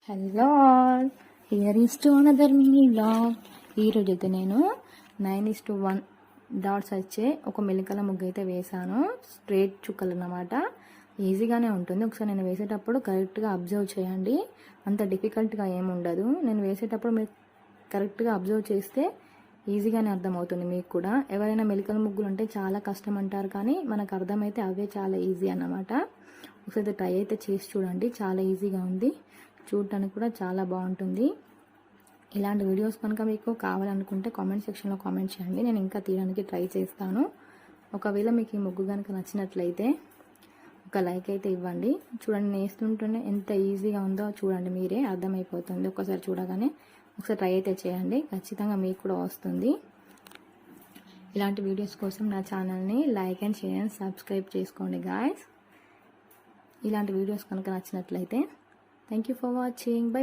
Hello all, here is to another mini vlog. ఈరోజు అయితే నేను 9:1 డాట్స్ వచ్చే ఒక మెలికల ముగ్గు అయితే వేసాను. స్ట్రేట్ చుక్కలు అన్నమాట. ఈజీగానే ఉంటుంది. ఒకసారి నేను వేసేటప్పుడు కరెక్ట్గా అబ్జర్వ్ చేయండి. అంత డిఫికల్ట్గా ఏమి ఉండదు. నేను వేసేటప్పుడు మీరు కరెక్ట్గా అబ్జర్వ్ చేస్తే ఈజీగానే అర్థమవుతుంది మీకు కూడా. ఎవరైనా మెలికల ముగ్గులు అంటే చాలా కష్టం అంటారు, కానీ మనకు అర్థమైతే అవే చాలా ఈజీ అన్నమాట. ఒకసారి ట్రై అయితే చేసి చూడండి. చాలా ఈజీగా ఉంది, చూడటానికి కూడా చాలా బాగుంటుంది. ఇలాంటి వీడియోస్ కనుక మీకు కావాలనుకుంటే కామెంట్ సెక్షన్లో కామెంట్ చేయండి. నేను ఇంకా తీయడానికి ట్రై చేస్తాను. ఒకవేళ మీకు ఈ ముగ్గు కనుక నచ్చినట్లయితే ఒక లైక్ అయితే ఇవ్వండి. చూడండి, నేను వేస్తుంటేనే ఎంత ఈజీగా ఉందో చూడండి, మీరే అర్థమైపోతుంది. ఒకసారి చూడగానే ఒకసారి ట్రై అయితే చేయండి, ఖచ్చితంగా మీకు కూడా వస్తుంది. ఇలాంటి వీడియోస్ కోసం నా ఛానల్ని like and share and subscribe చేసుకోండి గాయస్. ఇలాంటి వీడియోస్ కనుక నచ్చినట్లయితే thank you for watching. By.